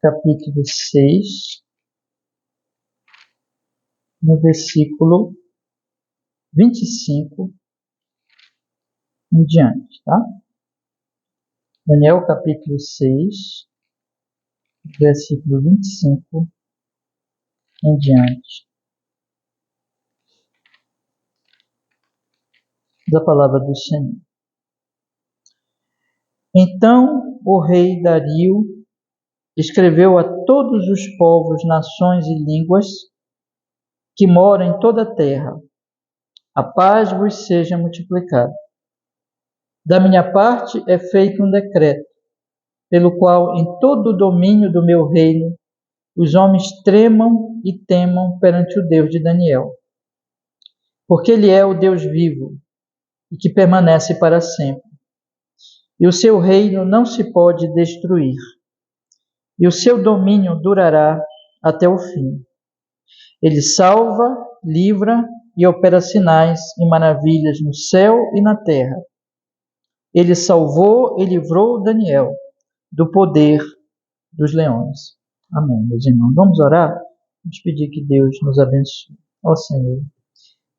capítulo 6, no versículo 25 em diante, tá? Daniel, capítulo 6, versículo 25 em diante. Da palavra do Senhor. Então o rei Dario escreveu a todos os povos, nações e línguas que moram em toda a terra: a paz vos seja multiplicada. Da minha parte é feito um decreto, pelo qual em todo o domínio do meu reino os homens tremam e temam perante o Deus de Daniel, porque ele é o Deus vivo e que permanece para sempre. E o seu reino não se pode destruir, e o seu domínio durará até o fim. Ele salva, livra e opera sinais e maravilhas no céu e na terra. Ele salvou e livrou Daniel do poder dos leões. Amém, meus irmãos. Vamos orar? Vamos pedir que Deus nos abençoe. Ó Senhor,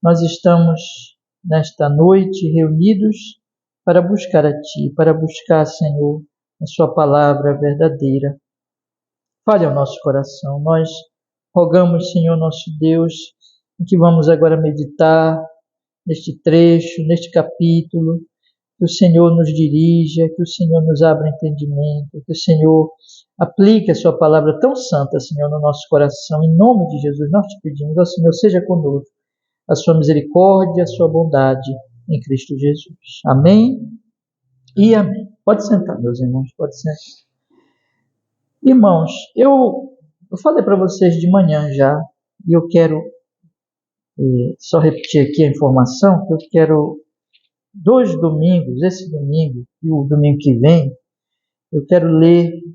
nós estamos nesta noite reunidos para buscar a Ti, para buscar, Senhor, a Sua palavra verdadeira. Fale ao nosso coração. Nós rogamos, Senhor, nosso Deus, que vamos agora meditar neste trecho, neste capítulo, que o Senhor nos dirija, que o Senhor nos abra entendimento, que o Senhor aplique a Sua palavra tão santa, Senhor, no nosso coração. Em nome de Jesus, nós te pedimos, ó Senhor, seja conosco a Sua misericórdia, a Sua bondade em Cristo Jesus. Amém e amém. Pode sentar, meus irmãos, pode sentar. Irmãos, eu falei para vocês de manhã já, e eu quero só repetir aqui a informação, que eu quero 2 domingos, esse domingo e o domingo que vem, eu quero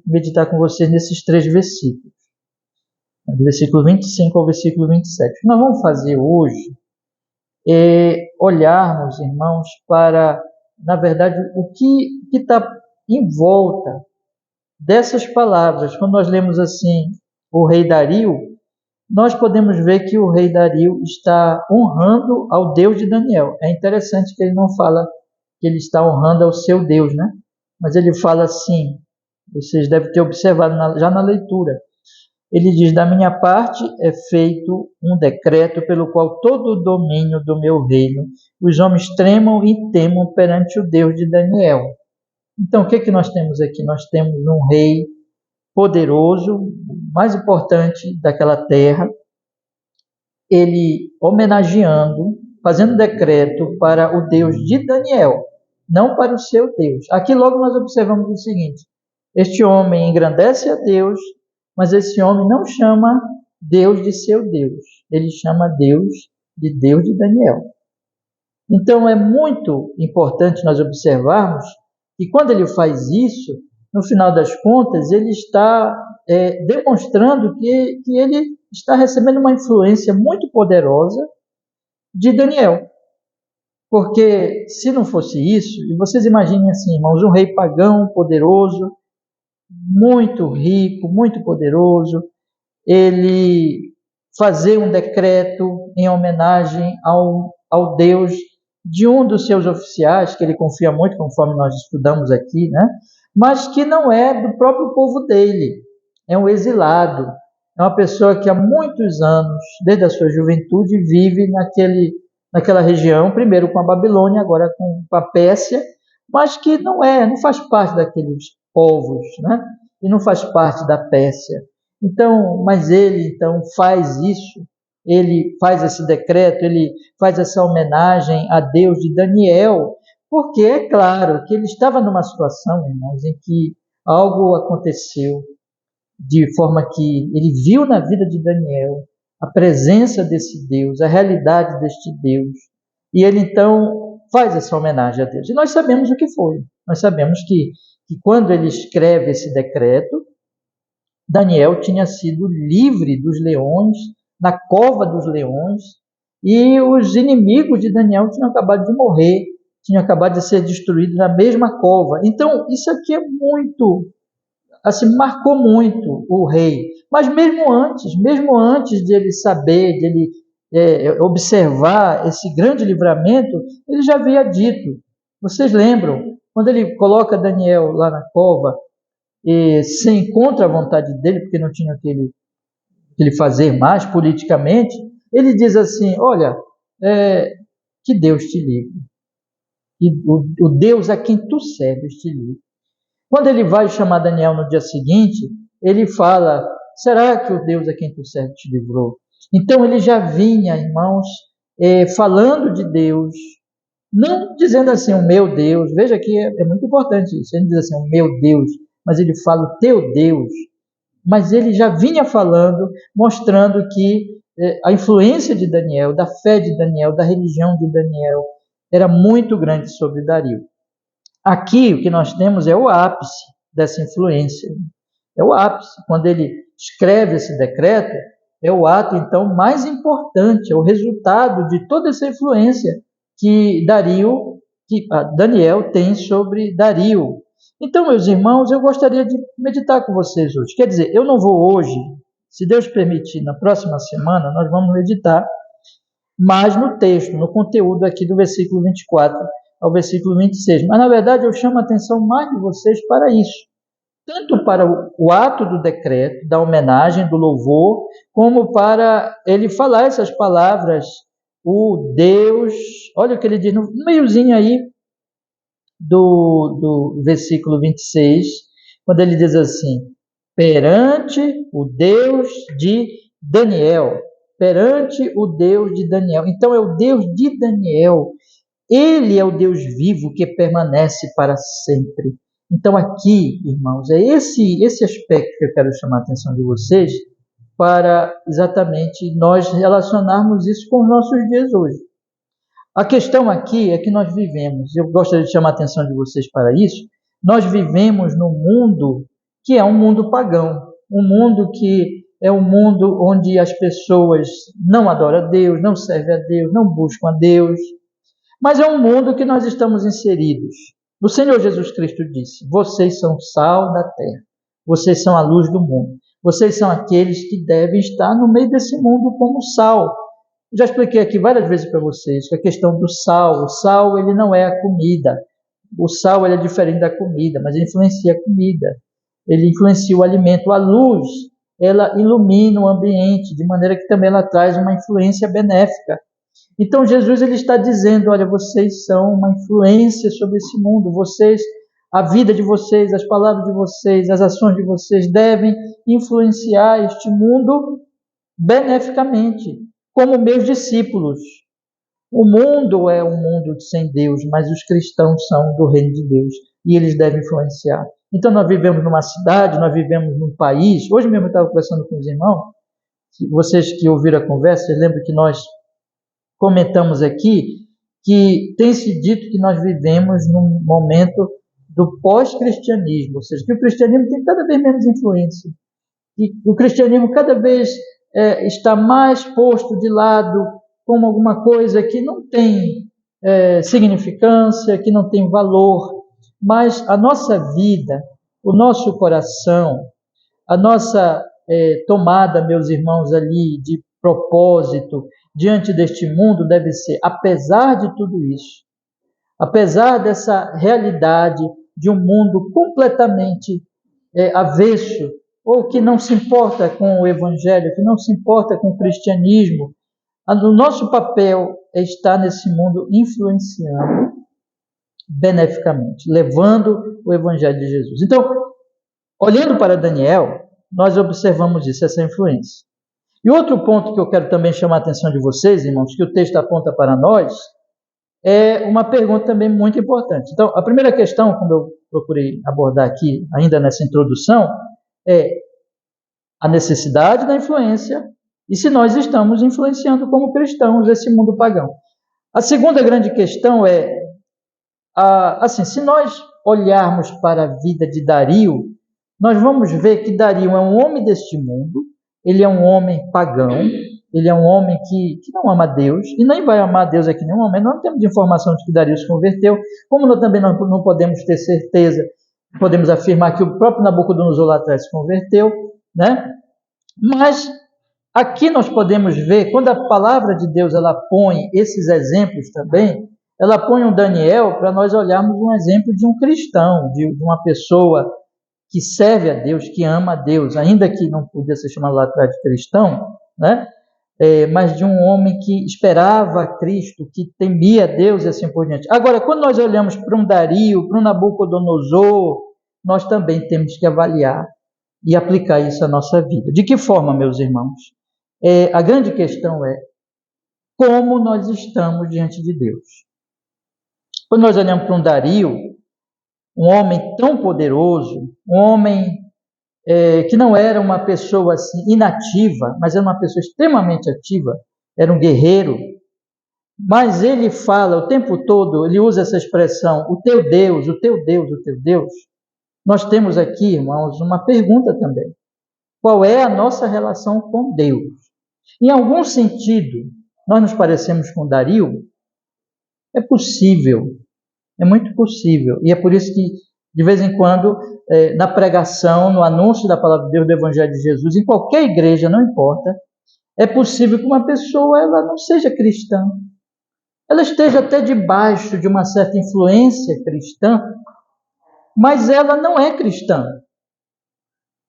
meditar com vocês nesses 3 versículos, do versículo 25 ao versículo 27. O que nós vamos fazer hoje é olharmos, irmãos, para, na verdade, o que está em volta dessas palavras. Quando nós lemos assim, o rei Dario, nós podemos ver que o rei Dario está honrando ao Deus de Daniel. É interessante que ele não fala que ele está honrando ao seu Deus, né? Mas ele fala assim, vocês devem ter observado já na leitura. Ele diz: da minha parte é feito um decreto pelo qual todo o domínio do meu reino, os homens tremam e temam perante o Deus de Daniel. Então, o que nós temos aqui? Nós temos um rei poderoso, mais importante daquela terra, ele homenageando, fazendo decreto para o Deus de Daniel, não para o seu Deus. Aqui logo nós observamos o seguinte: este homem engrandece a Deus, mas esse homem não chama Deus de seu Deus, ele chama Deus de Daniel. Então é muito importante nós observarmos que quando ele faz isso, no final das contas, ele está demonstrando que ele está recebendo uma influência muito poderosa de Daniel. Porque se não fosse isso, e vocês imaginem assim, irmãos, um rei pagão, poderoso, muito rico, muito poderoso, ele fazer um decreto em homenagem ao Deus de um dos seus oficiais, que ele confia muito, conforme nós estudamos aqui, né? Mas que não é do próprio povo dele, é um exilado, é uma pessoa que há muitos anos, desde a sua juventude, vive naquela região, primeiro com a Babilônia, agora com a Pérsia, mas que não faz parte daqueles povos, né? E não faz parte da Pérsia. Então, mas ele então faz isso, ele faz esse decreto, ele faz essa homenagem a Deus de Daniel, porque é claro que ele estava numa situação, irmãos, em que algo aconteceu de forma que ele viu na vida de Daniel a presença desse Deus, a realidade deste Deus, e ele então faz essa homenagem a Deus. E nós sabemos o que foi. Nós sabemos que quando ele escreve esse decreto, Daniel tinha sido livre dos leões, na cova dos leões, e os inimigos de Daniel tinham acabado de morrer, tinham acabado de ser destruídos na mesma cova. Então, isso aqui é muito assim, marcou muito o rei. Mas mesmo antes de ele saber, de ele observar esse grande livramento, ele já havia dito. Vocês lembram? Quando ele coloca Daniel lá na cova e sem contra a vontade dele, porque não tinha o que ele fazer mais politicamente, ele diz assim, olha, que Deus te livre. E o Deus a quem tu serves te livre. Quando ele vai chamar Daniel no dia seguinte, ele fala, será que o Deus a quem tu serves te livrou? Então ele já vinha, irmãos, falando de Deus, não dizendo assim, o meu Deus, veja que é muito importante isso, ele não diz assim, o meu Deus, mas ele fala o teu Deus, mas ele já vinha falando, mostrando que a influência de Daniel, da fé de Daniel, da religião de Daniel, era muito grande sobre Dario. Aqui o que nós temos é o ápice dessa influência, é o ápice, quando ele escreve esse decreto, é o ato então mais importante, é o resultado de toda essa influência que Daniel tem sobre Dario. Então, meus irmãos, eu gostaria de meditar com vocês hoje. Quer dizer, eu não vou hoje, se Deus permitir, na próxima semana, nós vamos meditar mais no texto, no conteúdo aqui do versículo 24 ao versículo 26. Mas, na verdade, eu chamo a atenção mais de vocês para isso. Tanto para o ato do decreto, da homenagem, do louvor, como para ele falar essas palavras, o Deus, olha o que ele diz no meiozinho aí do versículo 26, quando ele diz assim, perante o Deus de Daniel, perante o Deus de Daniel. Então é o Deus de Daniel, ele é o Deus vivo que permanece para sempre. Então aqui, irmãos, é esse aspecto que eu quero chamar a atenção de vocês, para exatamente nós relacionarmos isso com os nossos dias hoje. A questão aqui é que nós vivemos, eu gostaria de chamar a atenção de vocês para isso, nós vivemos num mundo que é um mundo pagão, um mundo que é um mundo onde as pessoas não adoram a Deus, não servem a Deus, não buscam a Deus, mas é um mundo que nós estamos inseridos. O Senhor Jesus Cristo disse, vocês são o sal da terra, vocês são a luz do mundo, vocês são aqueles que devem estar no meio desse mundo como sal. Já expliquei aqui várias vezes para vocês que a questão do sal, o sal ele não é a comida, o sal ele é diferente da comida, mas ele influencia a comida, ele influencia o alimento, a luz ela ilumina o ambiente, de maneira que também ela traz uma influência benéfica. Então Jesus ele está dizendo, olha, vocês são uma influência sobre esse mundo, a vida de vocês, as palavras de vocês, as ações de vocês devem influenciar este mundo beneficamente, como meus discípulos. O mundo é um mundo sem Deus, mas os cristãos são do reino de Deus e eles devem influenciar. Então nós vivemos numa cidade, nós vivemos num país. Hoje mesmo eu estava conversando com os irmãos, vocês que ouviram a conversa, vocês lembram que nós comentamos aqui que tem se dito que nós vivemos num momento do pós-cristianismo, ou seja, que o cristianismo tem cada vez menos influência, que o cristianismo cada vez está mais posto de lado como alguma coisa que não tem significância, que não tem valor, mas a nossa vida, o nosso coração, a nossa tomada, meus irmãos, ali de propósito diante deste mundo deve ser, apesar de tudo isso, apesar dessa realidade de um mundo completamente avesso, ou que não se importa com o Evangelho, que não se importa com o cristianismo, o nosso papel é estar nesse mundo influenciando beneficamente, levando o Evangelho de Jesus. Então, olhando para Daniel, nós observamos isso, essa influência. E outro ponto que eu quero também chamar a atenção de vocês, irmãos, que o texto aponta para nós, é uma pergunta também muito importante. Então, a primeira questão, como eu procurei abordar aqui, ainda nessa introdução, é a necessidade da influência e se nós estamos influenciando como cristãos esse mundo pagão. A segunda grande questão é, assim, se nós olharmos para a vida de Dario, nós vamos ver que Dario é um homem deste mundo, ele é um homem pagão, ele é um homem que não ama Deus, e nem vai amar Deus aqui em nenhum momento. Nós não temos informação de que Dario se converteu, como nós também não podemos ter certeza Podemos afirmar que o próprio Nabucodonosor lá atrás se converteu, né? Mas aqui nós podemos ver, quando a palavra de Deus ela põe esses exemplos também, ela põe um Daniel para nós olharmos um exemplo de um cristão, de uma pessoa que serve a Deus, que ama a Deus, ainda que não podia ser chamado lá atrás de cristão, né? Mas de um homem que esperava a Cristo, que temia a Deus e assim por diante. Agora, quando nós olhamos para um Dario, para um Nabucodonosor, nós também temos que avaliar e aplicar isso à nossa vida. De que forma, meus irmãos? A grande questão é como nós estamos diante de Deus. Quando nós olhamos para um Dario, um homem tão poderoso, um homem que não era uma pessoa assim, inativa, mas era uma pessoa extremamente ativa, era um guerreiro, mas ele fala o tempo todo, ele usa essa expressão, o teu Deus, o teu Deus, o teu Deus. Nós temos aqui, irmãos, uma pergunta também. Qual é a nossa relação com Deus? Em algum sentido, nós nos parecemos com Dario? É possível, é muito possível, e é por isso que, de vez em quando, na pregação, no anúncio da palavra de Deus, do Evangelho de Jesus, em qualquer igreja, não importa, é possível que uma pessoa ela não seja cristã, ela esteja até debaixo de uma certa influência cristã, mas ela não é cristã.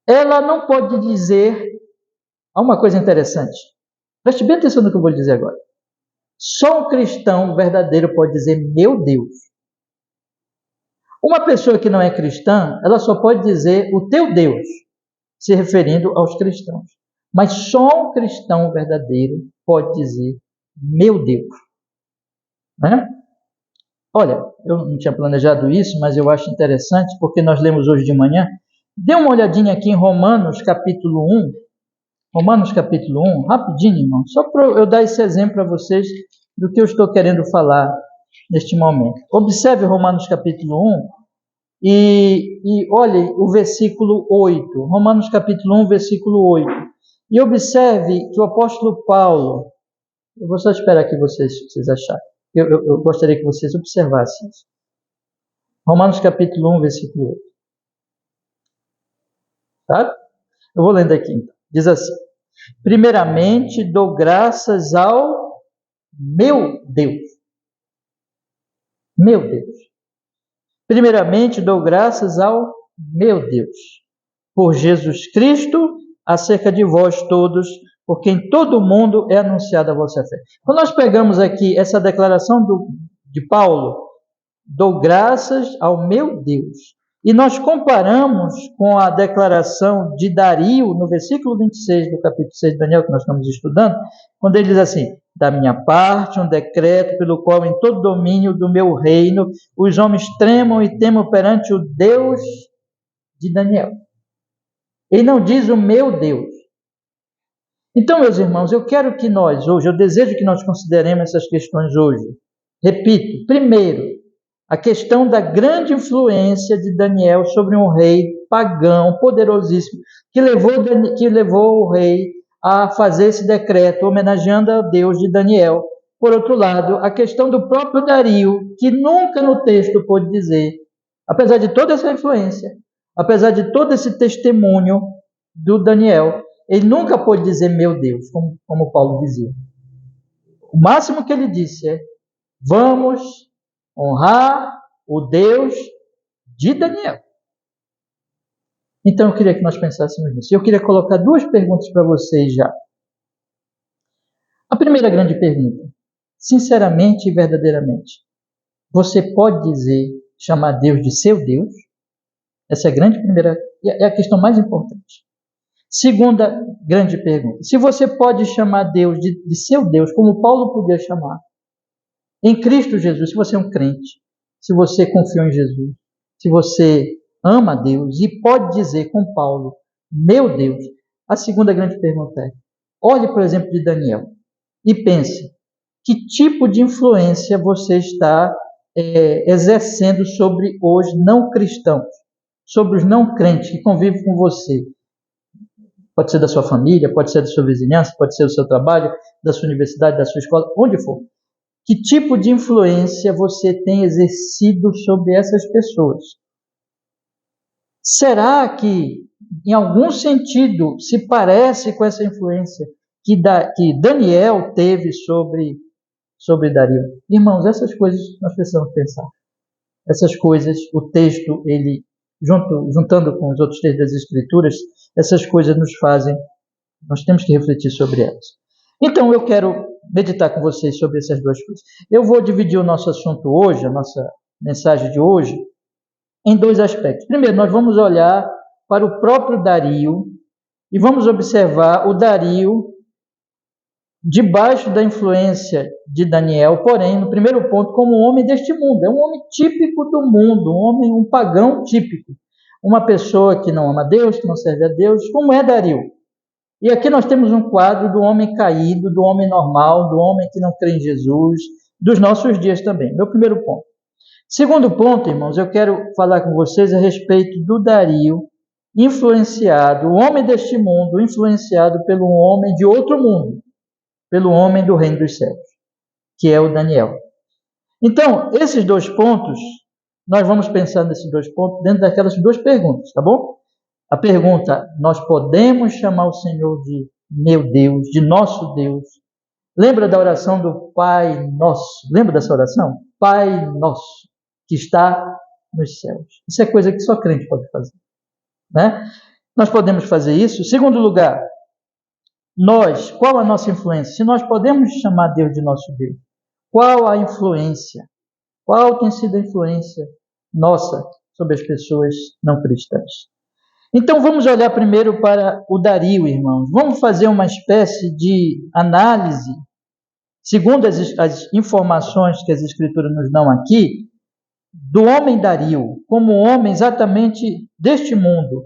Ela não pode dizer... Há uma coisa interessante, preste bem atenção no que eu vou lhe dizer agora. Só um cristão verdadeiro pode dizer, meu Deus. Uma pessoa que não é cristã, ela só pode dizer o teu Deus, se referindo aos cristãos. Mas só um cristão verdadeiro pode dizer, meu Deus. Né? Olha, eu não tinha planejado isso, mas eu acho interessante, porque nós lemos hoje de manhã. Dê uma olhadinha aqui em Romanos capítulo 1. Romanos capítulo 1, rapidinho, irmão. Só para eu dar esse exemplo para vocês do que eu estou querendo falar neste momento. Observe Romanos capítulo 1 e olhe o versículo 8. Romanos capítulo 1, versículo 8. E observe que o apóstolo Paulo... Eu vou só esperar aqui vocês acharem. Eu gostaria que vocês observassem isso. Romanos capítulo 1, versículo 8. Tá? Eu vou lendo aqui, então. Diz assim: primeiramente dou graças ao meu Deus. Meu Deus. Primeiramente dou graças ao meu Deus, por Jesus Cristo, acerca de vós todos, por quem todo mundo é anunciada a vossa fé. Quando nós pegamos aqui essa declaração de Paulo, dou graças ao meu Deus, e nós comparamos com a declaração de Dario, no versículo 26 do capítulo 6 de Daniel, que nós estamos estudando, quando ele diz assim: da minha parte, um decreto pelo qual em todo domínio do meu reino os homens tremam e temam perante o Deus de Daniel. Ele não diz o meu Deus. Então, meus irmãos, eu quero que nós hoje, eu desejo que nós consideremos essas questões hoje. Repito, primeiro, a questão da grande influência de Daniel sobre um rei pagão, poderosíssimo, que levou o rei a fazer esse decreto, homenageando a Deus de Daniel. Por outro lado, a questão do próprio Dario, que nunca no texto pôde dizer, apesar de toda essa influência, apesar de todo esse testemunho do Daniel, ele nunca pôde dizer meu Deus, como Paulo dizia. O máximo que ele disse é: vamos honrar o Deus de Daniel. Então eu queria que nós pensássemos nisso. Eu queria colocar duas perguntas para vocês já. A primeira grande pergunta: sinceramente e verdadeiramente, você pode dizer, chamar Deus de seu Deus? Essa é a grande primeira, é a questão mais importante. Segunda grande pergunta: se você pode chamar Deus de seu Deus, como Paulo podia chamar, em Cristo Jesus, se você é um crente, se você confiou em Jesus, se você ama a Deus e pode dizer com Paulo, meu Deus, a segunda grande pergunta é: olhe, por exemplo, de Daniel e pense, que tipo de influência você está exercendo sobre os não cristãos, sobre os não crentes que convivem com você? Pode ser da sua família, pode ser da sua vizinhança, pode ser do seu trabalho, da sua universidade, da sua escola, onde for. Que tipo de influência você tem exercido sobre essas pessoas? Será que, em algum sentido, se parece com essa influência que Daniel teve sobre Dario? Irmãos, essas coisas nós precisamos pensar. Essas coisas, o texto, ele, juntando com os outros textos das Escrituras, essas coisas nós temos que refletir sobre elas. Então, eu quero meditar com vocês sobre essas duas coisas. Eu vou dividir o nosso assunto hoje, a nossa mensagem de hoje, em dois aspectos. Primeiro, nós vamos olhar para o próprio Dario e vamos observar o Dario debaixo da influência de Daniel, porém, no primeiro ponto, como um homem deste mundo. É um homem típico do mundo, um pagão típico. Uma pessoa que não ama Deus, que não serve a Deus, como é Dario. E aqui nós temos um quadro do homem caído, do homem normal, do homem que não crê em Jesus, dos nossos dias também. Meu primeiro ponto. Segundo ponto, irmãos, eu quero falar com vocês a respeito do Dario influenciado, o homem deste mundo, influenciado pelo homem de outro mundo, pelo homem do reino dos céus, que é o Daniel. Então, esses dois pontos, nós vamos pensar nesses dois pontos dentro daquelas duas perguntas, tá bom? A pergunta, nós podemos chamar o Senhor de meu Deus, de nosso Deus? Lembra da oração do Pai Nosso? Lembra dessa oração? Pai Nosso, que está nos céus. Isso é coisa que só crente pode fazer, né? Nós podemos fazer isso. Segundo lugar, qual a nossa influência? Se nós podemos chamar Deus de nosso Deus, qual a influência? Qual tem sido a influência nossa sobre as pessoas não cristãs? Então vamos olhar primeiro para o Dario, irmãos. Vamos fazer uma espécie de análise, segundo as informações que as Escrituras nos dão aqui, do homem Dario, como homem exatamente deste mundo,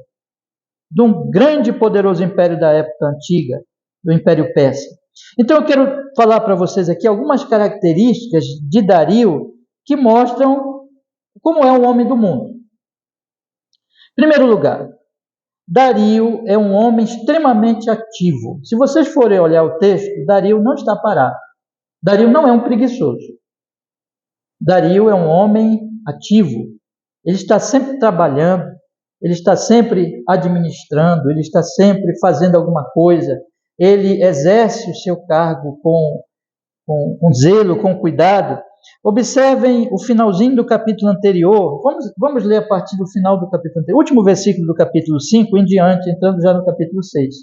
de um grande e poderoso império da época antiga, do Império Persa. Então eu quero falar para vocês aqui algumas características de Dario que mostram como é o homem do mundo. Em primeiro lugar, Dario é um homem extremamente ativo. Se vocês forem olhar o texto, Dario não está parado. Dario não é um preguiçoso. Dario é um homem ativo. Ele está sempre trabalhando, ele está sempre administrando, ele está sempre fazendo alguma coisa. Ele exerce o seu cargo com zelo, com cuidado. Observem o finalzinho do capítulo anterior. Vamos ler a partir do final do capítulo anterior, último versículo do capítulo 5 em diante, entrando já no capítulo 6.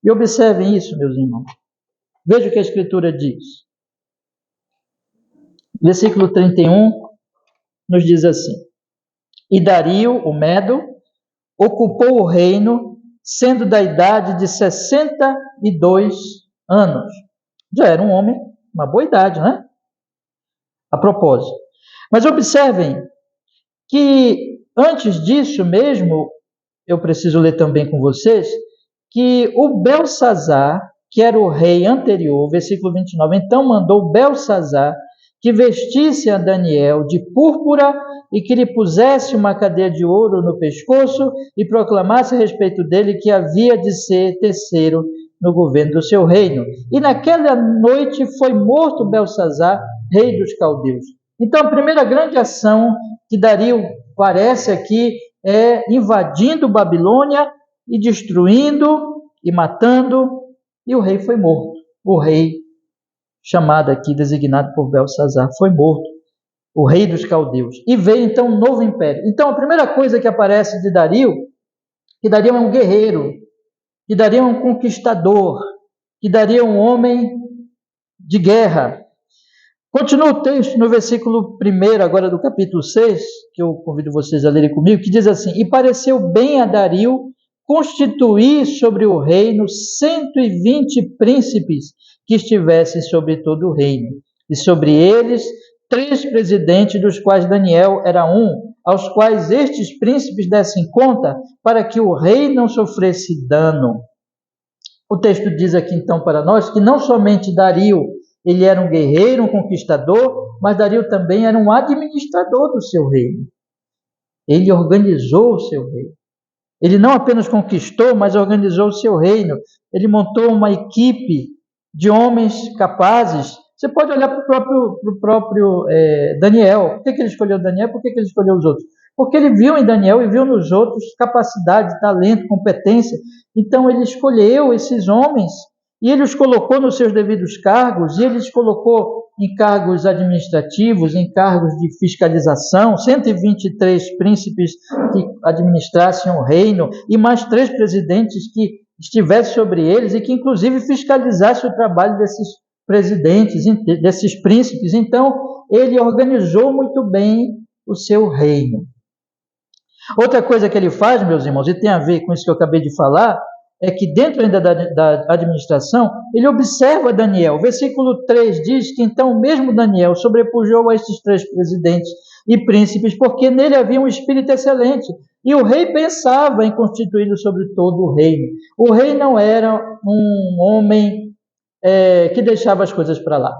E observem isso, meus irmãos. Veja o que a Escritura diz. Versículo 31 nos diz assim: E Dario, o Medo, ocupou o reino, sendo da idade de 62 anos. Já era um homem, uma boa idade, né? A propósito. Mas observem que antes disso mesmo, eu preciso ler também com vocês, que o Belsazar, que era o rei anterior, versículo 29, então mandou Belsazar que vestisse a Daniel de púrpura e que lhe pusesse uma cadeia de ouro no pescoço e proclamasse a respeito dele que havia de ser terceiro no governo do seu reino. E naquela noite foi morto Belsazar, rei dos caldeus. Então, a primeira grande ação que Dario parece aqui é invadindo Babilônia e destruindo e matando, e o rei foi morto. O rei, chamado aqui, designado por Belsazar, foi morto, o rei dos caldeus. E veio então um novo império. Então, a primeira coisa que aparece de Dario, que Dario é um guerreiro, que Dario é um conquistador, que Dario é um homem de guerra. Continua o texto no versículo 1 agora do capítulo 6, que eu convido vocês a lerem comigo, que diz assim: E pareceu bem a Dario constituir sobre o reino 120 príncipes que estivessem sobre todo o reino, e sobre eles 3 presidentes, dos quais Daniel era um, aos quais estes príncipes dessem conta, para que o rei não sofresse dano. O texto diz aqui então para nós que não somente Dario ele era um guerreiro, um conquistador, mas Dario também era um administrador do seu reino. Ele organizou o seu reino. Ele não apenas conquistou, mas organizou o seu reino. Ele montou uma equipe de homens capazes. Você pode olhar para o próprio Daniel. Por que ele escolheu Daniel? Por que ele escolheu os outros? porque ele viu em Daniel e viu nos outros capacidade, talento, competência. Então ele escolheu esses homens e ele os colocou nos seus devidos cargos, e ele os colocou em cargos administrativos, em cargos de fiscalização, 123 príncipes que administrassem o reino, e mais 3 presidentes que estivessem sobre eles e que inclusive fiscalizassem o trabalho desses presidentes, desses príncipes. Então ele organizou muito bem o seu reino. Outra coisa que ele faz, meus irmãos, e tem a ver com isso que eu acabei de falar, é que dentro ainda da administração, ele observa Daniel. O versículo 3 diz que então mesmo Daniel sobrepujou a estes 3 presidentes e príncipes, porque nele havia um espírito excelente, e o rei pensava em constituí-lo sobre todo o reino. O rei não era um homem que deixava as coisas para lá.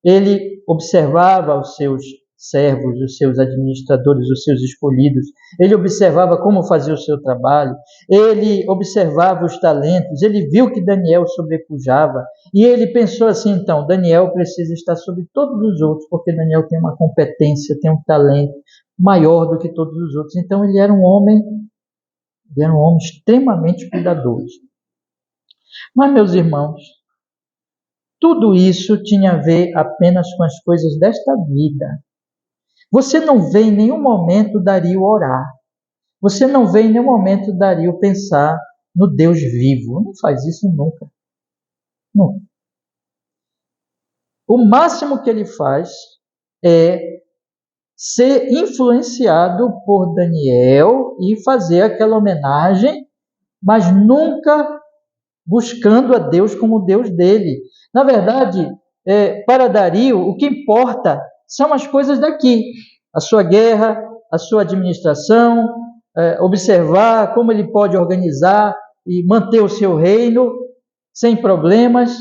Ele observava os seus servos, os seus administradores, os seus escolhidos. Ele observava como fazia o seu trabalho. Ele observava os talentos. Ele viu que Daniel sobrepujava. E ele pensou assim, então, Daniel precisa estar sobre todos os outros, porque Daniel tem uma competência, tem um talento maior do que todos os outros. Então ele era um homem extremamente cuidadoso. Mas, meus irmãos, tudo isso tinha a ver apenas com as coisas desta vida. Você não vê em nenhum momento Dario orar. Você não vê em nenhum momento Dario pensar no Deus vivo. Não faz isso nunca. Nunca. O máximo que ele faz é ser influenciado por Daniel e fazer aquela homenagem, mas nunca buscando a Deus como o Deus dele. Na verdade, para Dario, o que importa são as coisas daqui. A sua guerra, a sua administração, observar como ele pode organizar e manter o seu reino sem problemas.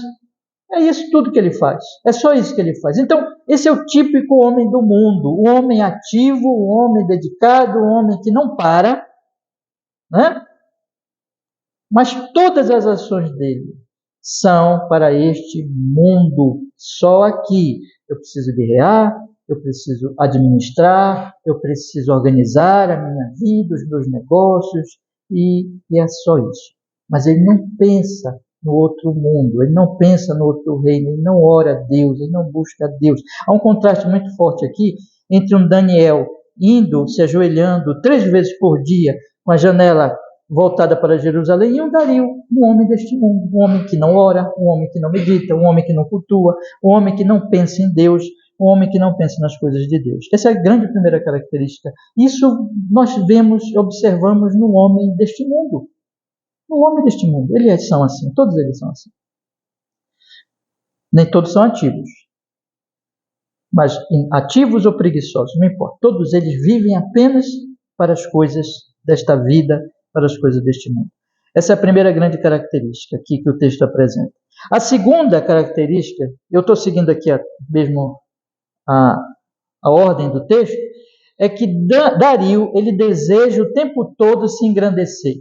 É isso tudo que ele faz. É só isso que ele faz. Então, esse é o típico homem do mundo. O homem ativo, o homem dedicado, o homem que não para, né? Mas todas as ações dele são para este mundo. Só aqui. Eu preciso guerrear, eu preciso administrar, eu preciso organizar a minha vida, os meus negócios, e é só isso. Mas ele não pensa no outro mundo, ele não pensa no outro reino, ele não ora a Deus, ele não busca a Deus. Há um contraste muito forte aqui entre um Daniel indo, se ajoelhando 3 vezes por dia, com a janela voltada para Jerusalém, e um Dario, um homem deste mundo, um homem que não ora, um homem que não medita, um homem que não cultua, um homem que não pensa em Deus, um homem que não pensa nas coisas de Deus. Essa é a grande primeira característica. Isso nós observamos no homem deste mundo. No homem deste mundo. Eles são assim, todos eles são assim. Nem todos são ativos. Mas ativos ou preguiçosos, não importa. Todos eles vivem apenas para as coisas desta vida, para as coisas deste mundo. Essa é a primeira grande característica aqui que o texto apresenta. A segunda característica, eu estou seguindo aqui mesmo a ordem do texto, é que Dario, ele deseja o tempo todo se engrandecer.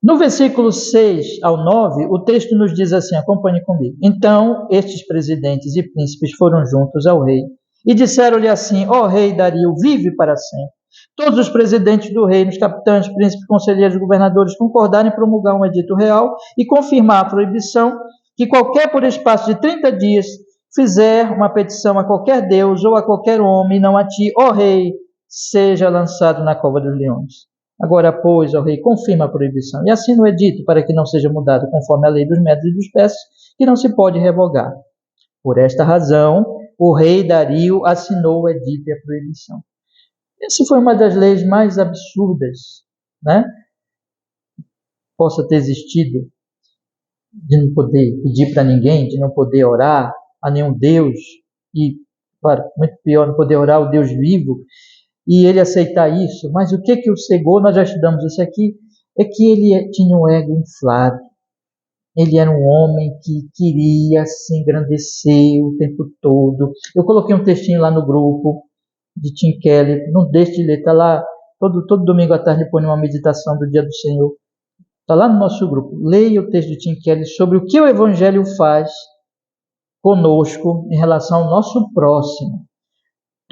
No versículo 6 ao 9, o texto nos diz assim, acompanhe comigo. Então, estes presidentes e príncipes foram juntos ao rei e disseram-lhe assim, ó rei Dario, vive para sempre. Todos os presidentes do reino, os capitães, príncipes, conselheiros, governadores concordaram em promulgar um edito real e confirmar a proibição que qualquer por espaço de 30 dias fizer uma petição a qualquer deus ou a qualquer homem, não a ti, ó rei, seja lançado na cova dos leões. Agora, pois, ó rei, confirma a proibição e assina o edito para que não seja mudado conforme a lei dos medos e dos persas, que não se pode revogar. Por esta razão, o rei Dario assinou o edito e a proibição. Essa foi uma das leis mais absurdas, né? Possa ter existido, de não poder pedir para ninguém, de não poder orar a nenhum Deus, e, claro, muito pior, não poder orar ao Deus vivo, e ele aceitar isso. Mas o que o cegou, nós já estudamos isso aqui, é que ele tinha um ego inflado. Ele era um homem que queria se engrandecer o tempo todo. Eu coloquei um textinho lá no grupo de Tim Keller, não deixe de ler, está lá, todo domingo à tarde ele põe uma meditação do dia do Senhor, está lá no nosso grupo. Leia o texto de Tim Keller sobre o que o Evangelho faz conosco em relação ao nosso próximo.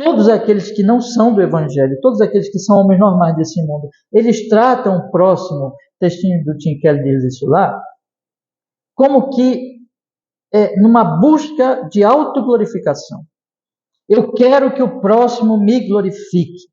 todos aqueles que não são do Evangelho, todos aqueles que são homens normais desse mundo, eles tratam o próximo, textinho do Tim Keller diz isso lá, como que numa busca de autoglorificação. Eu quero que o próximo me glorifique.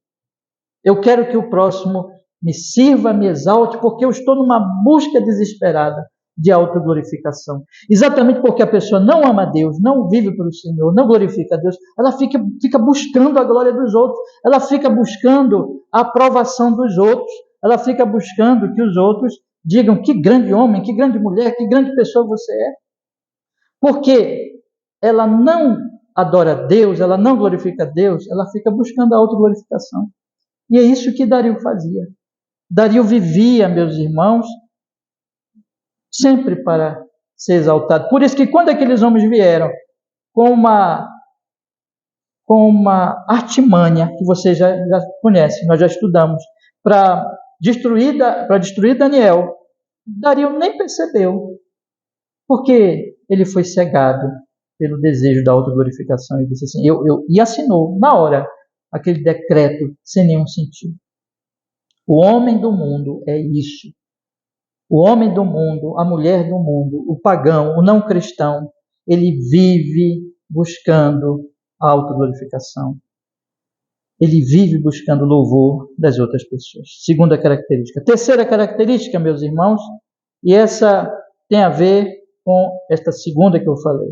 Eu quero que o próximo me sirva, me exalte, porque eu estou numa busca desesperada de autoglorificação. Exatamente porque a pessoa não ama a Deus, não vive pelo Senhor, não glorifica a Deus, ela fica buscando a glória dos outros, ela fica buscando a aprovação dos outros, ela fica buscando que os outros digam que grande homem, que grande mulher, que grande pessoa você é. Porque ela não adora a Deus, ela não glorifica a Deus, ela fica buscando a autoglorificação. E é isso que Dario fazia. Dario vivia, meus irmãos, sempre para ser exaltado. Por isso que quando aqueles homens vieram com uma artimanha, que vocês já conhecem, nós já estudamos, para destruir Daniel, Dario nem percebeu, porque ele foi cegado pelo desejo da autoglorificação e disse assim, e assinou na hora aquele decreto sem nenhum sentido. O homem do mundo é isso. O homem do mundo, a mulher do mundo, o pagão, o não cristão, ele vive buscando a autoglorificação. Ele vive buscando o louvor das outras pessoas. Segunda característica. Terceira característica, meus irmãos, e essa tem a ver com esta segunda que eu falei.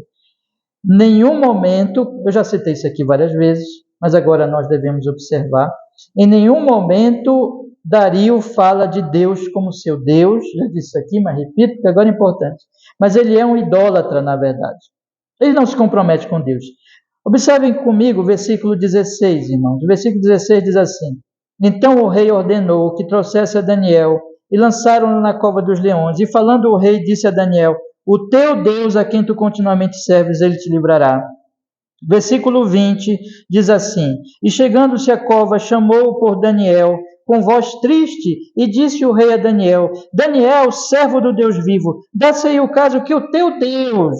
Nenhum momento, eu já citei isso aqui várias vezes, mas agora nós devemos observar, em nenhum momento Dario fala de Deus como seu Deus, já disse isso aqui, mas repito, porque agora é importante. Mas ele é um idólatra, na verdade. Ele não se compromete com Deus. Observem comigo o versículo 16, irmãos. O versículo 16 diz assim: Então o rei ordenou que trouxesse a Daniel e lançaram-no na cova dos leões. E falando o rei, disse a Daniel: O teu Deus, a quem tu continuamente serves, ele te livrará. Versículo 20 diz assim: E chegando-se à cova, chamou-o por Daniel, com voz triste, e disse o rei a Daniel: Daniel, servo do Deus vivo, dá-se aí o caso que o teu Deus,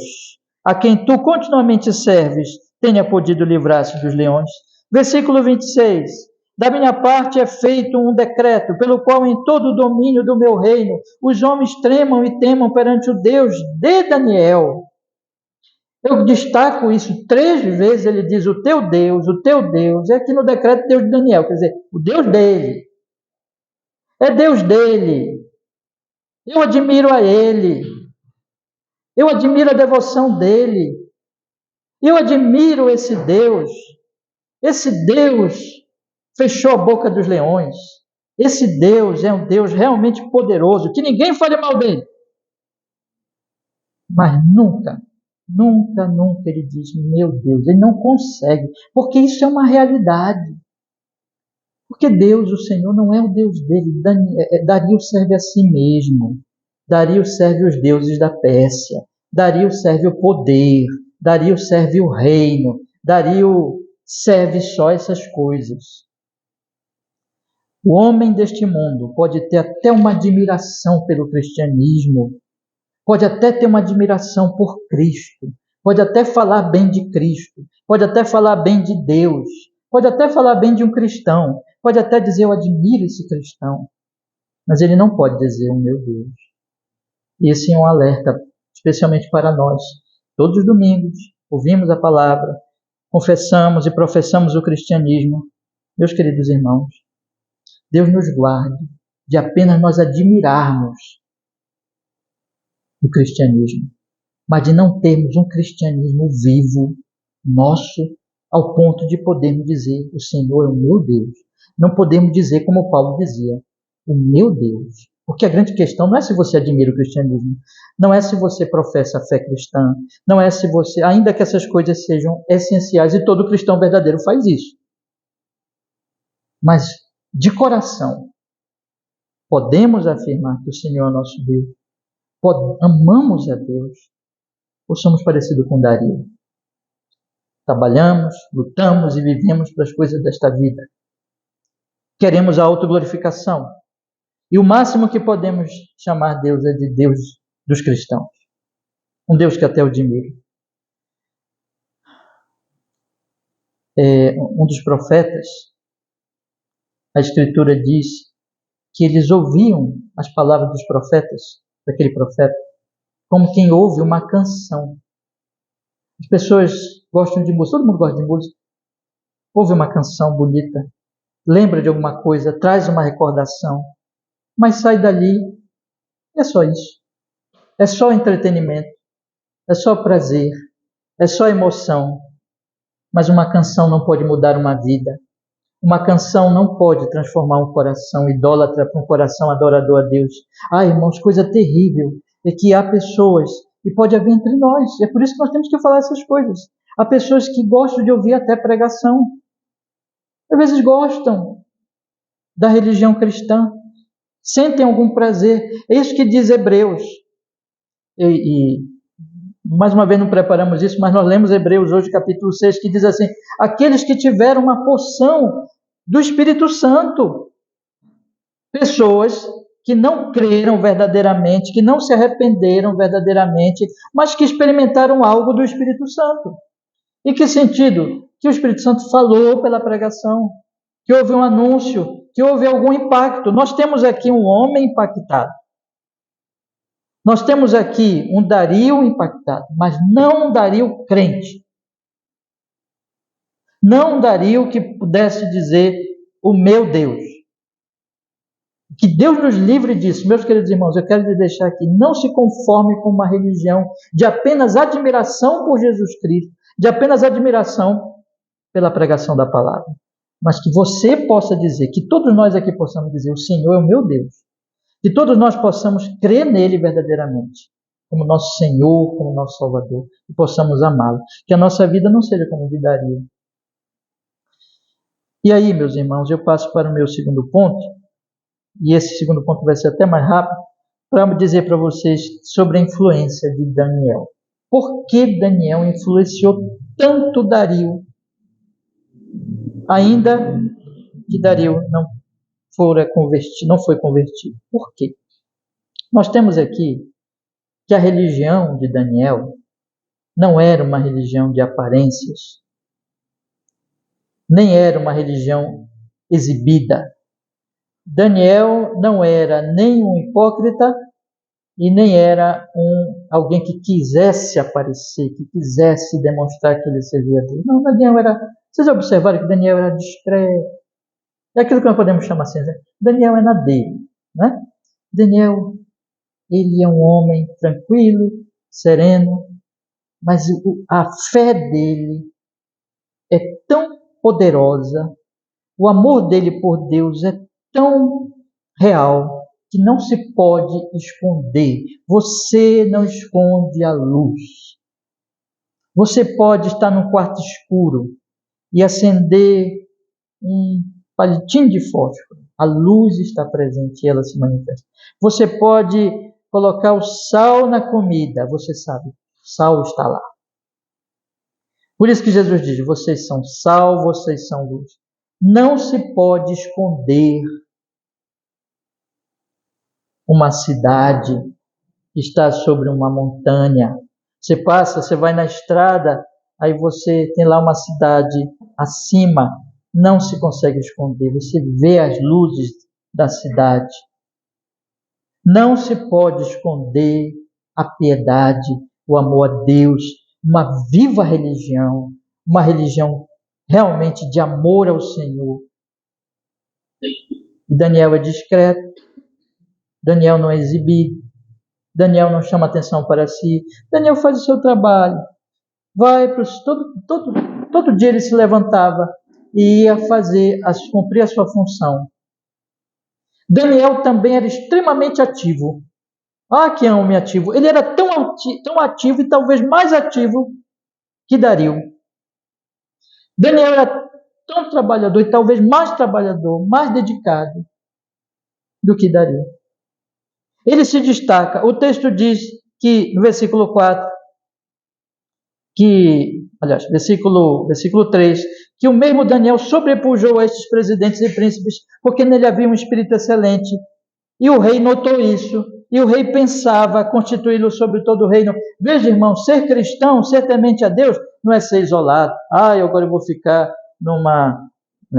a quem tu continuamente serves, tenha podido livrar-se dos leões. Versículo 26. Da minha parte é feito um decreto, pelo qual em todo o domínio do meu reino os homens tremam e temam perante o Deus de Daniel. Eu destaco isso 3 vezes, ele diz o teu Deus, é aqui no decreto Deus de Daniel, quer dizer, o Deus dele. É Deus dele. Eu admiro a ele. Eu admiro a devoção dele. Eu admiro esse Deus. Esse Deus fechou a boca dos leões. Esse Deus é um Deus realmente poderoso, que ninguém fale mal dele. Mas nunca ele diz, meu Deus, ele não consegue, porque isso é uma realidade. Porque Deus, o Senhor, não é o Deus dele. Dario serve a si mesmo. Dario serve os deuses da Pérsia. Dario serve o poder. Dario serve o reino. Dario serve só essas coisas. O homem deste mundo pode ter até uma admiração pelo cristianismo, pode até ter uma admiração por Cristo, pode até falar bem de Cristo, pode até falar bem de Deus, pode até falar bem de um cristão, pode até dizer eu admiro esse cristão, mas ele não pode dizer o meu Deus. E esse é um alerta, especialmente para nós. Todos os domingos ouvimos a palavra, confessamos e professamos o cristianismo. Meus queridos irmãos, Deus nos guarde de apenas nós admirarmos o cristianismo, mas de não termos um cristianismo vivo, nosso, ao ponto de podermos dizer, o Senhor é o meu Deus. Não podemos dizer como Paulo dizia, o meu Deus. Porque a grande questão não é se você admira o cristianismo, não é se você professa a fé cristã, não é se você, ainda que essas coisas sejam essenciais, e todo cristão verdadeiro faz isso. Mas, de coração, podemos afirmar que o Senhor é nosso Deus, amamos a Deus, ou somos parecidos com Dario? Trabalhamos, lutamos e vivemos para as coisas desta vida. Queremos a autoglorificação. E o máximo que podemos chamar Deus é de Deus dos cristãos. Um Deus que até eu admiro. um dos profetas, a Escritura diz que eles ouviam as palavras dos profetas, daquele profeta, como quem ouve uma canção. As pessoas gostam de música, todo mundo gosta de música. Ouve uma canção bonita, lembra de alguma coisa, traz uma recordação, mas sai dali, é só isso. É só entretenimento, é só prazer, é só emoção. Mas uma canção não pode mudar uma vida. Uma canção não pode transformar um coração idólatra para um coração adorador a Deus. Irmãos, coisa terrível é que há pessoas, e pode haver entre nós, é por isso que nós temos que falar essas coisas. Há pessoas que gostam de ouvir até pregação. Às vezes gostam da religião cristã, sentem algum prazer. É isso que diz Hebreus. E mais uma vez não preparamos isso, mas nós lemos Hebreus hoje, capítulo 6, que diz assim: aqueles que tiveram uma porção do Espírito Santo. Pessoas que não creram verdadeiramente, que não se arrependeram verdadeiramente, mas que experimentaram algo do Espírito Santo. Em que sentido? Que o Espírito Santo falou pela pregação, que houve um anúncio, que houve algum impacto. Nós temos aqui um homem impactado. Nós temos aqui um Dario impactado, mas não um Dario crente. Não um Dario que pudesse dizer o meu Deus. Que Deus nos livre disso. Meus queridos irmãos, eu quero lhe deixar aqui, não se conforme com uma religião de apenas admiração por Jesus Cristo, de apenas admiração pela pregação da palavra, mas que você possa dizer, que todos nós aqui possamos dizer, o Senhor é o meu Deus, que todos nós possamos crer nele verdadeiramente, como nosso Senhor, como nosso Salvador, e possamos amá-lo, que a nossa vida não seja como de Dario. E aí, meus irmãos, eu passo para o meu segundo ponto, e esse segundo ponto vai ser até mais rápido, para dizer para vocês sobre a influência de Daniel. Por que Daniel influenciou tanto Dario, ainda que Dario não foi convertido? Por quê? Nós temos aqui que a religião de Daniel não era uma religião de aparências, nem era uma religião exibida. Daniel não era nem um hipócrita e nem era alguém que quisesse aparecer, que quisesse demonstrar que ele servia a Deus. Não, Daniel era... Vocês observaram que Daniel era discreto. É aquilo que nós podemos chamar assim, né? Daniel é na dele, né? Daniel, ele é um homem tranquilo, sereno, mas a fé dele é tão poderosa, o amor dele por Deus é tão real, que não se pode esconder. Você não esconde a luz. Você pode estar num quarto escuro e acender um palitinho de fósforo. A luz está presente e ela se manifesta. Você pode colocar o sal na comida. Você sabe, o sal está lá. Por isso que Jesus diz, vocês são sal, vocês são luz. Não se pode esconder uma cidade que está sobre uma montanha. Você passa, você vai na estrada, aí você tem lá uma cidade acima, não se consegue esconder, você vê as luzes da cidade. Não se pode esconder a piedade, o amor a Deus, uma viva religião, uma religião realmente de amor ao Senhor. E Daniel é discreto, Daniel não é exibido, Daniel não chama atenção para si, Daniel faz o seu trabalho, todo dia ele se levantava e ia cumprir a sua função. Daniel também era extremamente ativo. Que homem ativo! Ele era tão ativo e talvez mais ativo que Dario. Daniel era tão trabalhador e talvez mais trabalhador, mais dedicado do que Dario. Ele se destaca. O texto diz que, no versículo 4, versículo 3, que o mesmo Daniel sobrepujou a estes presidentes e príncipes, porque nele havia um espírito excelente. E o rei notou isso, e o rei pensava constituí-lo sobre todo o reino. Veja, irmão, ser cristão, ser temente a Deus, não é ser isolado. Agora eu vou ficar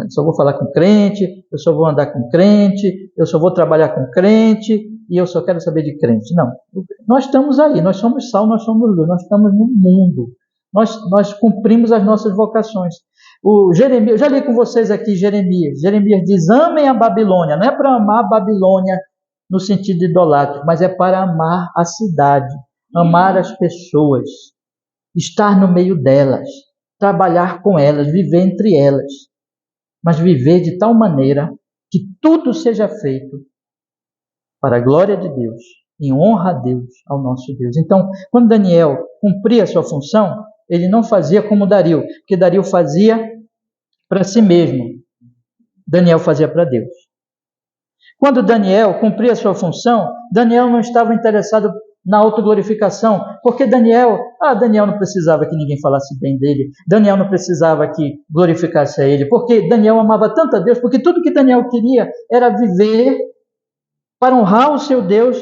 só vou falar com crente, eu só vou andar com crente, eu só vou trabalhar com crente e eu só quero saber de crente. Não, nós estamos aí, nós somos sal, nós somos luz, nós estamos no mundo, nós cumprimos as nossas vocações. O Jeremias, eu já li com vocês aqui Jeremias diz: amem a Babilônia. Não é para amar a Babilônia no sentido idolátrico, mas é para amar a cidade, amar as pessoas, estar no meio delas, trabalhar com elas, viver entre elas, mas viver de tal maneira que tudo seja feito para a glória de Deus, em honra a Deus, ao nosso Deus. Então, quando Daniel cumpria a sua função, ele não fazia como Dario, porque Dario fazia para si mesmo, Daniel fazia para Deus. Quando Daniel cumpria a sua função, Daniel não estava interessado na autoglorificação, porque Daniel não precisava que ninguém falasse bem dele, Daniel não precisava que glorificasse a ele, porque Daniel amava tanto a Deus, porque tudo que Daniel queria era viver para honrar o seu Deus.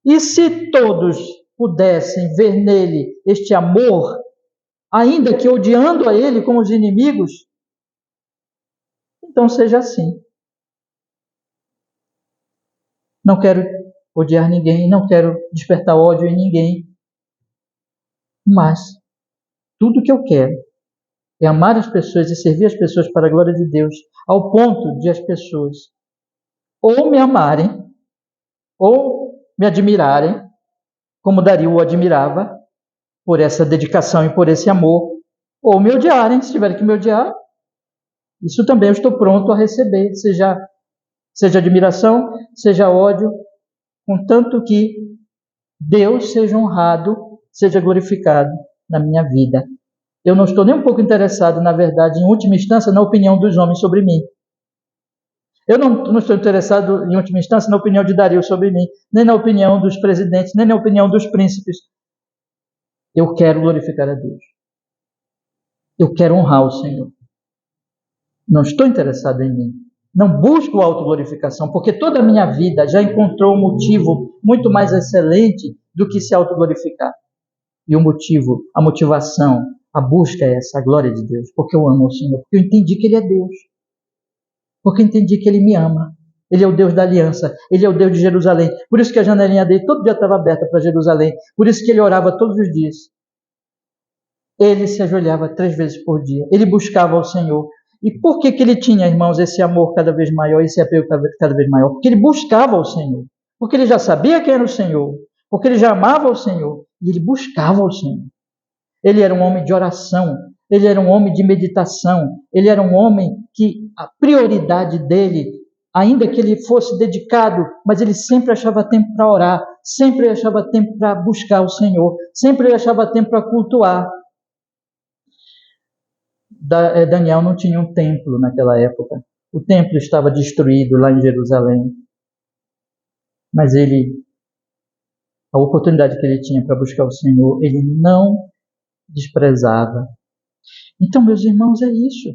E se todos pudessem ver nele este amor, ainda que odiando a ele como os inimigos, então seja assim. Não quero odiar ninguém, não quero despertar ódio em ninguém, mas tudo que eu quero é amar as pessoas e servir as pessoas para a glória de Deus, ao ponto de as pessoas ou me amarem, ou me admirarem, como Dario o admirava, por essa dedicação e por esse amor, ou me odiarem, se tiverem que me odiar, isso também eu estou pronto a receber, seja admiração, seja ódio, contanto que Deus seja honrado, seja glorificado na minha vida. Eu não estou nem um pouco interessado, na verdade, em última instância, na opinião dos homens sobre mim. Eu não estou interessado, em última instância, na opinião de Dario sobre mim, nem na opinião dos presidentes, nem na opinião dos príncipes. Eu quero glorificar a Deus. Eu quero honrar o Senhor. Não estou interessado em mim. Não busco autoglorificação, porque toda a minha vida já encontrou um motivo muito mais excelente do que se autoglorificar. E o motivo, a motivação, a busca é essa, a glória de Deus, porque eu amo o Senhor, porque eu entendi que Ele é Deus, porque eu entendi que Ele me ama. Ele é o Deus da aliança, Ele é o Deus de Jerusalém. Por isso que a janelinha dele todo dia estava aberta para Jerusalém, por isso que ele orava todos os dias. Ele se ajoelhava 3 vezes por dia, ele buscava o Senhor. E por que ele tinha, irmãos, esse amor cada vez maior, esse apego cada vez maior? Porque ele buscava o Senhor, porque ele já sabia quem era o Senhor, porque ele já amava o Senhor, e ele buscava o Senhor. Ele era um homem de oração, ele era um homem de meditação, ele era um homem que a prioridade dele, ainda que ele fosse dedicado, mas ele sempre achava tempo para orar, sempre achava tempo para buscar o Senhor, sempre achava tempo para cultuar. Daniel não tinha um templo naquela época. O templo estava destruído lá em Jerusalém. Mas a oportunidade que ele tinha para buscar o Senhor, ele não desprezava. Então, meus irmãos, é isso.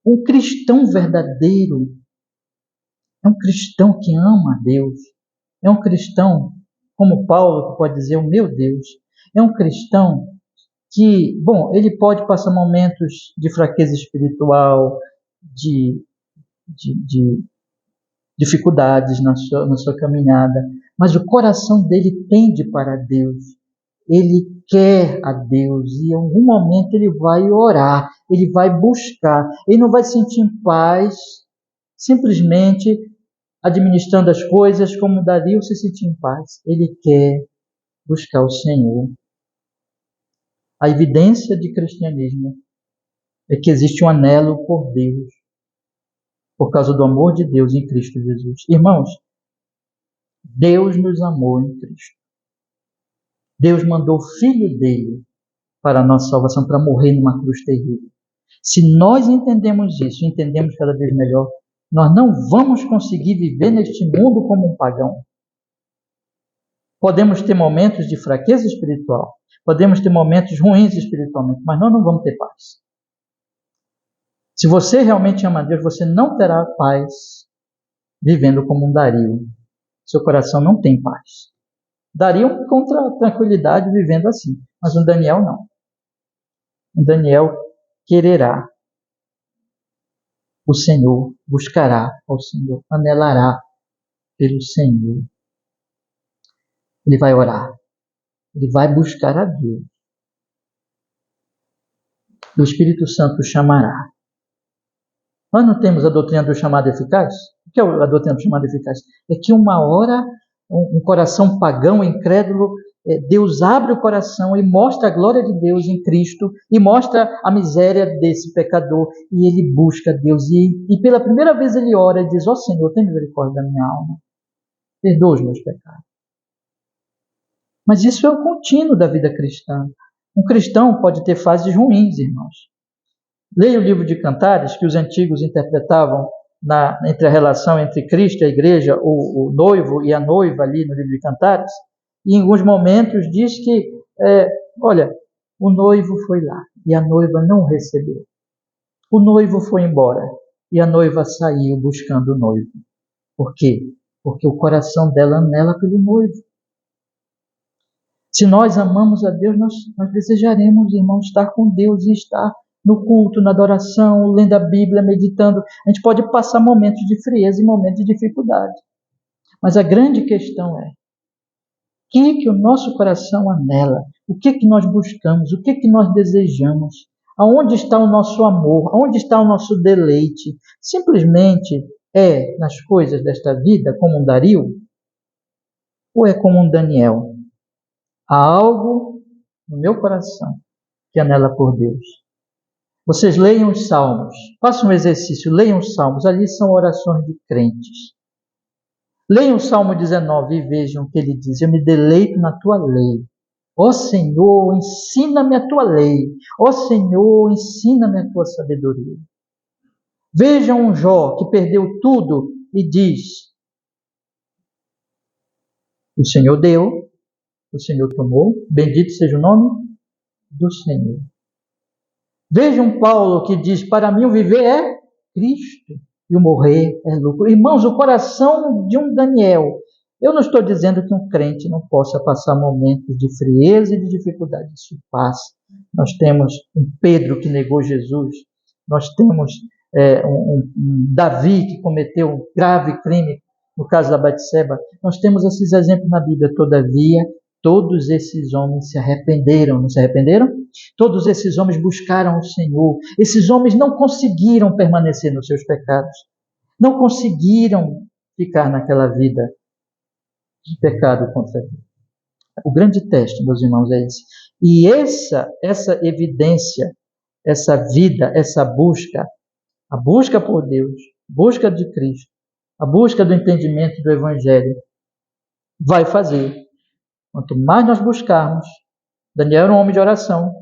Um cristão verdadeiro é um cristão que ama a Deus. É um cristão, como Paulo pode dizer, o meu Deus. É um cristão que, ele pode passar momentos de fraqueza espiritual, de dificuldades na sua caminhada, mas o coração dele tende para Deus. Ele quer a Deus e em algum momento ele vai orar, ele vai buscar, ele não vai se sentir em paz simplesmente administrando as coisas como Dario se sentia em paz. Ele quer buscar o Senhor. A evidência de cristianismo é que existe um anelo por Deus, por causa do amor de Deus em Cristo Jesus. Irmãos, Deus nos amou em Cristo. Deus mandou o Filho dele para a nossa salvação, para morrer numa cruz terrível. Se nós entendemos isso, entendemos cada vez melhor, nós não vamos conseguir viver neste mundo como um pagão. Podemos ter momentos de fraqueza espiritual, podemos ter momentos ruins espiritualmente, mas nós não vamos ter paz. Se você realmente ama a Deus, você não terá paz vivendo como um Dario. Seu coração não tem paz. Dario encontra tranquilidade vivendo assim, mas um Daniel não. Um Daniel quererá o Senhor, buscará ao Senhor, anelará pelo Senhor. Ele vai orar, ele vai buscar a Deus. O Espírito Santo chamará. Nós não temos a doutrina do chamado eficaz? O que é a doutrina do chamado eficaz? É que uma hora, um coração pagão, incrédulo, Deus abre o coração e mostra a glória de Deus em Cristo e mostra a miséria desse pecador e ele busca Deus e pela primeira vez ele ora e diz: ó Senhor, tem misericórdia da minha alma, perdoa os meus pecados. Mas isso é o contínuo da vida cristã. Um cristão pode ter fases ruins, irmãos. Leia o livro de Cantares, que os antigos interpretavam entre a relação entre Cristo e a igreja, o noivo e a noiva ali no livro de Cantares, e em alguns momentos diz que, olha, o noivo foi lá e a noiva não o recebeu. O noivo foi embora e a noiva saiu buscando o noivo. Por quê? Porque o coração dela anela pelo noivo. Se nós amamos a Deus, nós desejaremos, irmãos, estar com Deus e estar no culto, na adoração, lendo a Bíblia, meditando. A gente pode passar momentos de frieza e momentos de dificuldade. Mas a grande questão é: o que o nosso coração anela? O que nós buscamos? O que nós desejamos? Aonde está o nosso amor? Aonde está o nosso deleite? Simplesmente é nas coisas desta vida, como um Dario? Ou é como um Daniel? Há algo no meu coração que anela por Deus. Vocês leiam os Salmos, façam um exercício, leiam os Salmos, ali são orações de crentes. Leiam o Salmo 19 e vejam o que ele diz: eu me deleito na tua lei. Ó Senhor, ensina-me a tua lei. Ó Senhor, ensina-me a tua sabedoria. Vejam um Jó que perdeu tudo e diz: o Senhor deu, o Senhor tomou, bendito seja o nome do Senhor. Vejam Paulo que diz: para mim o viver é Cristo e o morrer é lucro. Irmãos, o coração de um Daniel. Eu não estou dizendo que um crente não possa passar momentos de frieza e de dificuldade. Isso passa. Nós temos um Pedro que negou Jesus. Nós temos um Davi que cometeu um grave crime no caso da Batseba. Nós temos esses exemplos na Bíblia. Todavia, todos esses homens se arrependeram. Não se arrependeram? Todos esses homens buscaram o Senhor. Esses homens não conseguiram permanecer nos seus pecados. Não conseguiram ficar naquela vida de pecado contra Deus. O grande teste, meus irmãos, é esse. E essa evidência, essa vida, essa busca, a busca por Deus, busca de Cristo, a busca do entendimento do Evangelho, vai fazer. Quanto mais nós buscarmos, Daniel era um homem de oração,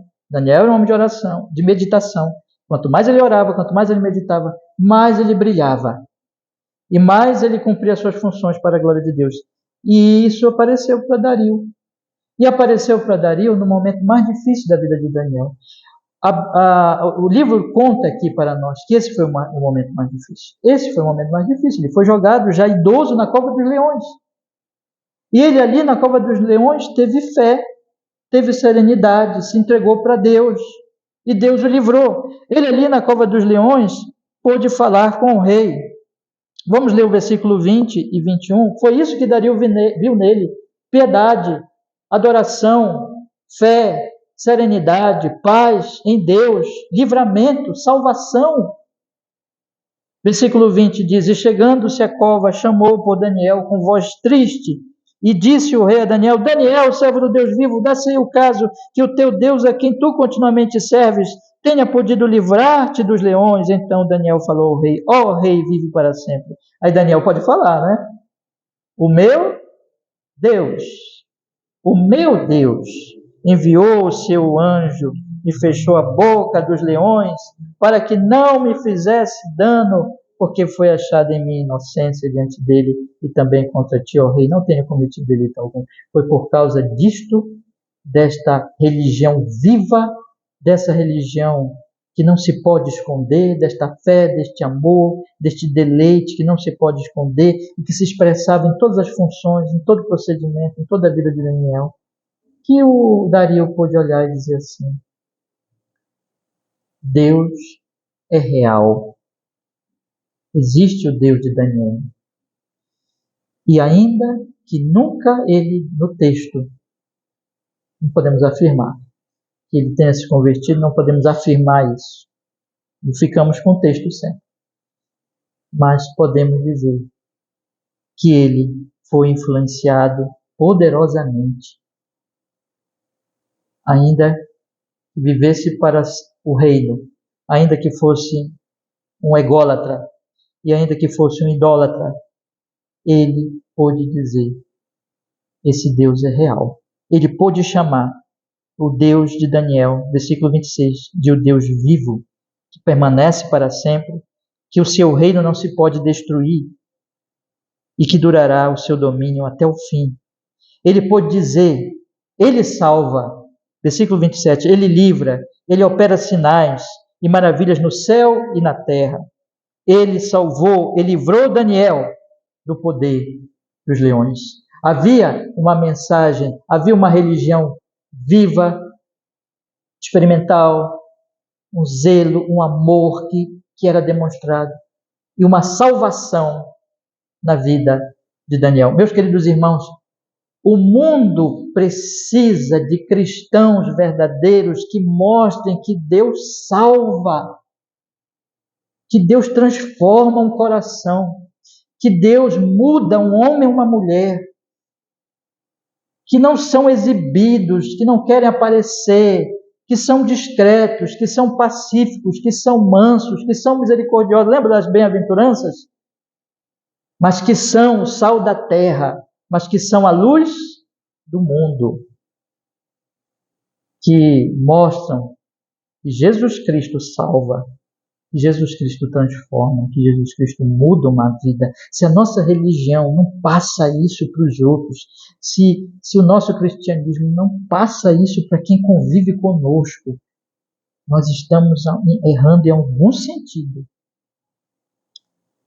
de meditação. Quanto mais ele orava, quanto mais ele meditava, mais ele brilhava. E mais ele cumpria suas funções para a glória de Deus. E isso apareceu para Dario. E apareceu para Dario no momento mais difícil da vida de Daniel. O livro conta aqui para nós que esse foi o momento mais difícil. Esse foi o momento mais difícil. Ele foi jogado já idoso na cova dos leões. E ele ali na cova dos leões teve fé, teve serenidade, se entregou para Deus. E Deus o livrou. Ele ali na cova dos leões pôde falar com o rei. Vamos ler o versículo 20 e 21. Foi isso que Dario viu nele: piedade, adoração, fé, serenidade, paz em Deus, livramento, salvação. Versículo 20 diz: e chegando-se à cova, chamou por Daniel com voz triste, e disse o rei a Daniel: Daniel, servo do Deus vivo, dá-se o caso que o teu Deus, a quem tu continuamente serves, tenha podido livrar-te dos leões. Então Daniel falou ao rei: ó rei, vive para sempre. Aí Daniel pode falar, né? O meu Deus enviou o seu anjo e fechou a boca dos leões para que não me fizesse dano, porque foi achada em mim inocência diante dele e também contra ti, ó rei, não tenho cometido delito algum. Foi por causa disto, desta religião viva, dessa religião que não se pode esconder, desta fé, deste amor, deste deleite que não se pode esconder e que se expressava em todas as funções, em todo o procedimento, em toda a vida de Daniel, que o Dario pôde olhar e dizer assim: Deus é real. Existe o Deus de Daniel. E ainda que nunca ele, no texto, não podemos afirmar que ele tenha se convertido, não podemos afirmar isso. E ficamos com o texto sempre. Mas podemos dizer que ele foi influenciado poderosamente, ainda que vivesse para o reino, ainda que fosse um ególatra, e ainda que fosse um idólatra, ele pôde dizer, esse Deus é real. Ele pôde chamar o Deus de Daniel, versículo 26, de o Deus vivo, que permanece para sempre, que o seu reino não se pode destruir e que durará o seu domínio até o fim. Ele pôde dizer, ele salva, versículo 27, ele livra, ele opera sinais e maravilhas no céu e na terra. Ele salvou, ele livrou Daniel do poder dos leões. Havia uma mensagem, havia uma religião viva, experimental, um zelo, um amor que era demonstrado e uma salvação na vida de Daniel. Meus queridos irmãos, o mundo precisa de cristãos verdadeiros que mostrem que Deus salva, que Deus transforma um coração, que Deus muda um homem ou uma mulher, que não são exibidos, que não querem aparecer, que são discretos, que são pacíficos, que são mansos, que são misericordiosos. Lembra das bem-aventuranças? Mas que são o sal da terra, mas que são a luz do mundo, que mostram que Jesus Cristo salva, que Jesus Cristo transforma, que Jesus Cristo muda uma vida. Se a nossa religião não passa isso para os outros, se o nosso cristianismo não passa isso para quem convive conosco, nós estamos errando em algum sentido.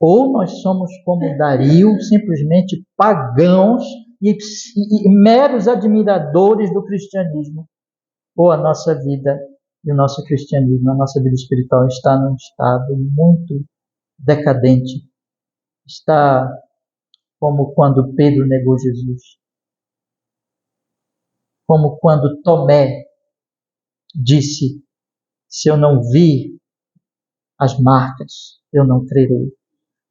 Ou nós somos como Dario, simplesmente pagãos e meros admiradores do cristianismo, ou a nossa vida e o nosso cristianismo, a nossa vida espiritual está num estado muito decadente. Está como quando Pedro negou Jesus. Como quando Tomé disse, se eu não vir as marcas, eu não crerei.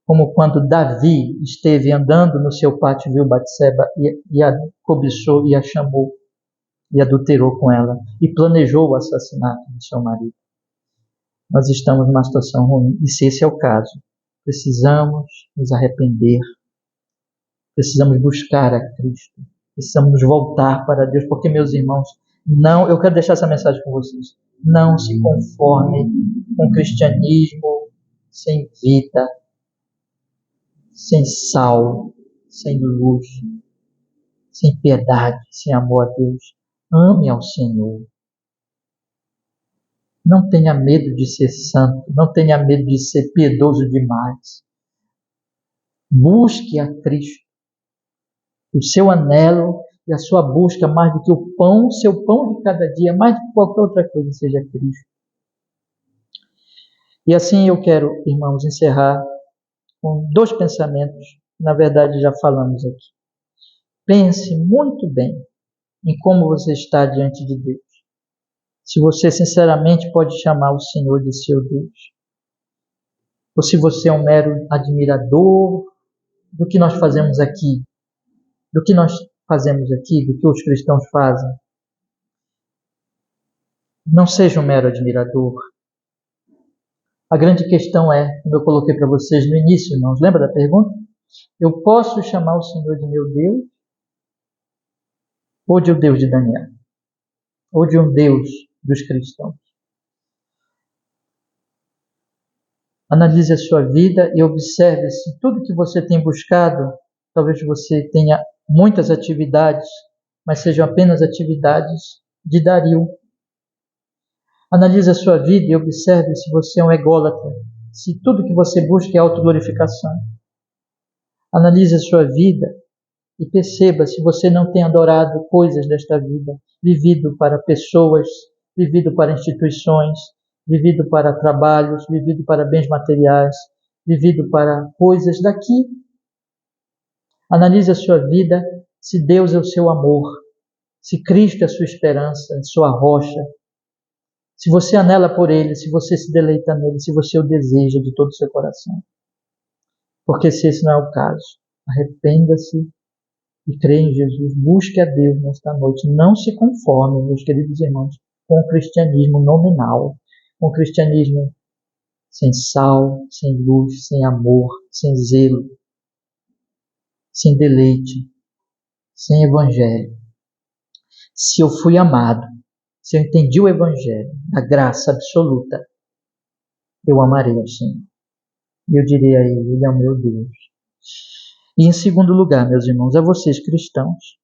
Como quando Davi esteve andando no seu pátio, viu Batseba e a cobiçou e a chamou e adulterou com ela e planejou o assassinato de seu marido. Nós estamos numa situação ruim, e se esse é o caso, precisamos nos arrepender, precisamos buscar a Cristo, precisamos nos voltar para Deus, porque, meus irmãos, não, eu quero deixar essa mensagem com vocês, não se conforme com o cristianismo sem vida, sem sal, sem luz, sem piedade, sem amor a Deus. Ame ao Senhor. Não tenha medo de ser santo, não tenha medo de ser piedoso demais. Busque a Cristo. O seu anelo e a sua busca, mais do que o pão, seu pão de cada dia, mais do que qualquer outra coisa, seja Cristo. E assim eu quero, irmãos, encerrar com 2 pensamentos, na verdade já falamos aqui. Pense muito bem em como você está diante de Deus. Se você sinceramente pode chamar o Senhor de seu Deus. Ou se você é um mero admirador do que nós fazemos aqui. Do que nós fazemos aqui, do que os cristãos fazem. Não seja um mero admirador. A grande questão é, como eu coloquei para vocês no início, irmãos, lembra da pergunta? Eu posso chamar o Senhor de meu Deus? Ou de o Deus de Daniel? Ou de um Deus dos cristãos? Analise a sua vida e observe se tudo que você tem buscado, talvez você tenha muitas atividades, mas sejam apenas atividades de Dario. Analise a sua vida e observe se você é um ególatra, se tudo que você busca é autoglorificação. Analise a sua vida e perceba se você não tem adorado coisas desta vida, vivido para pessoas, vivido para instituições, vivido para trabalhos, vivido para bens materiais, vivido para coisas daqui. Analise a sua vida, se Deus é o seu amor, se Cristo é a sua esperança, a sua rocha, se você anela por Ele, se você se deleita nele, se você o deseja de todo o seu coração. Porque se esse não é o caso, arrependa-se e crê em Jesus, busque a Deus nesta noite. Não se conforme, meus queridos irmãos, com o cristianismo nominal, com o cristianismo sem sal, sem luz, sem amor, sem zelo, sem deleite, sem evangelho. Se eu fui amado, se eu entendi o evangelho, a graça absoluta, eu amarei ao Senhor. E eu direi a Ele é o meu Deus. E em segundo lugar, meus irmãos, a vocês cristãos,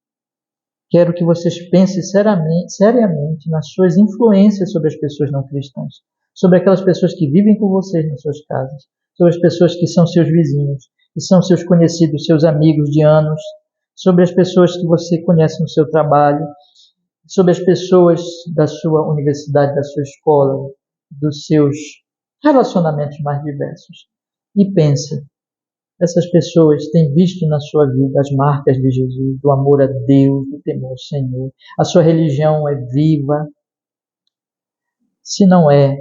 quero que vocês pensem seriamente nas suas influências sobre as pessoas não cristãs, sobre aquelas pessoas que vivem com vocês nas suas casas, sobre as pessoas que são seus vizinhos, que são seus conhecidos, seus amigos de anos, sobre as pessoas que você conhece no seu trabalho, sobre as pessoas da sua universidade, da sua escola, dos seus relacionamentos mais diversos. E pense, essas pessoas têm visto na sua vida as marcas de Jesus, do amor a Deus, do temor ao Senhor. A sua religião é viva. Se não é,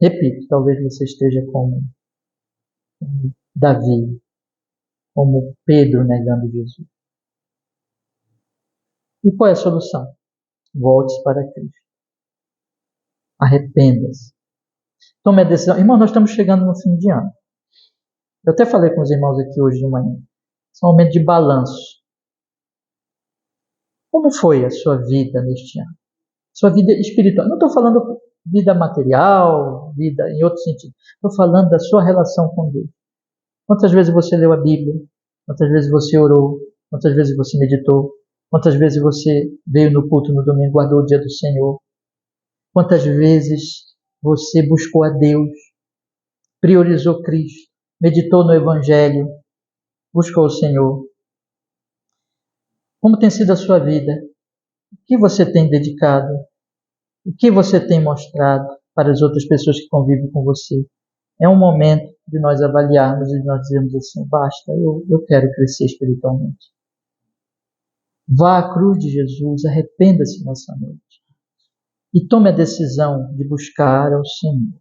repito, talvez você esteja como Davi, como Pedro negando Jesus. E qual é a solução? Volte-se para Cristo. Arrependa-se. Tome a decisão. Irmão, nós estamos chegando no fim de ano. Eu até falei com os irmãos aqui hoje de manhã. Esse é um momento de balanço. Como foi a sua vida neste ano? Sua vida espiritual. Não estou falando vida material, vida em outro sentido. Estou falando da sua relação com Deus. Quantas vezes você leu a Bíblia? Quantas vezes você orou? Quantas vezes você meditou? Quantas vezes você veio no culto no domingo, guardou o dia do Senhor? Quantas vezes você buscou a Deus, priorizou Cristo, meditou no Evangelho, buscou o Senhor? Como tem sido a sua vida? O que você tem dedicado? O que você tem mostrado para as outras pessoas que convivem com você? É um momento de nós avaliarmos e de nós dizermos assim, basta, eu quero crescer espiritualmente. Vá à cruz de Jesus, arrependa-se nessa noite. E tome a decisão de buscar ao Senhor,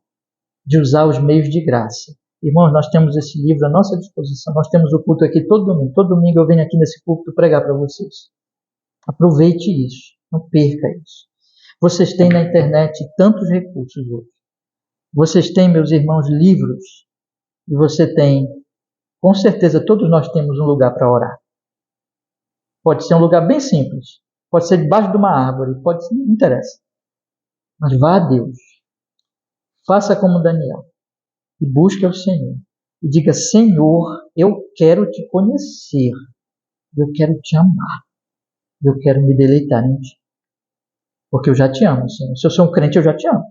de usar os meios de graça. Irmãos, nós temos esse livro à nossa disposição, nós temos o culto aqui todo domingo. Todo domingo eu venho aqui nesse culto pregar para vocês. Aproveite isso, não perca isso. Vocês têm na internet tantos recursos hoje. Vocês têm, meus irmãos, livros. E você tem, com certeza, todos nós temos um lugar para orar. Pode ser um lugar bem simples. Pode ser debaixo de uma árvore. Pode ser, não interessa. Mas vá a Deus. Faça como Daniel. E busque ao Senhor. E diga, Senhor, eu quero te conhecer. Eu quero te amar. Eu quero me deleitar em ti. Porque eu já te amo, Senhor. Se eu sou um crente, eu já te amo.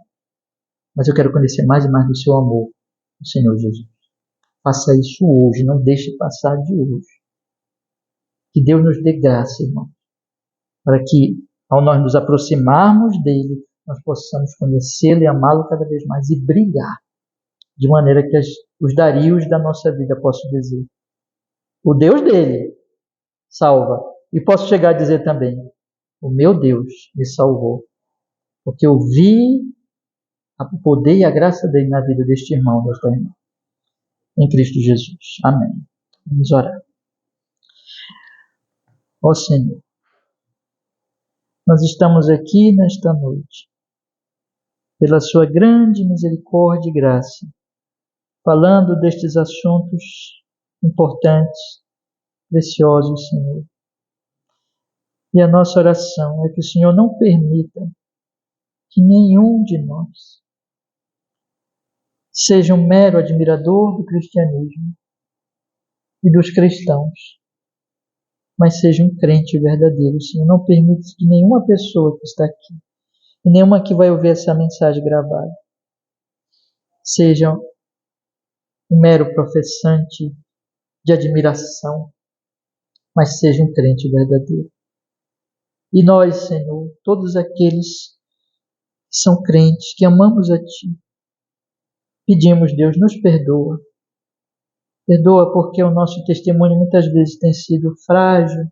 Mas eu quero conhecer mais e mais do seu amor, o Senhor Jesus. Faça isso hoje. Não deixe passar de hoje. Que Deus nos dê graça, irmão. Para que, ao nós nos aproximarmos dele, nós possamos conhecê-lo e amá-lo cada vez mais e brilhar. De maneira que os Darios da nossa vida possam dizer, o Deus dele salva. E posso chegar a dizer também, o meu Deus me salvou. Porque eu vi o poder e a graça dele na vida deste irmão, desta irmã. Em Cristo Jesus. Amém. Vamos orar. Ó Senhor, nós estamos aqui nesta noite, pela sua grande misericórdia e graça, falando destes assuntos importantes, preciosos, Senhor. E a nossa oração é que o Senhor não permita que nenhum de nós seja um mero admirador do cristianismo e dos cristãos, mas seja um crente verdadeiro. Senhor, não permite que nenhuma pessoa que está aqui, e nenhuma que vai ouvir essa mensagem gravada, seja um mero professante de admiração, mas seja um crente verdadeiro. E nós, Senhor, todos aqueles são crentes, que amamos a Ti. Pedimos, Deus, nos perdoa. Perdoa porque o nosso testemunho muitas vezes tem sido frágil,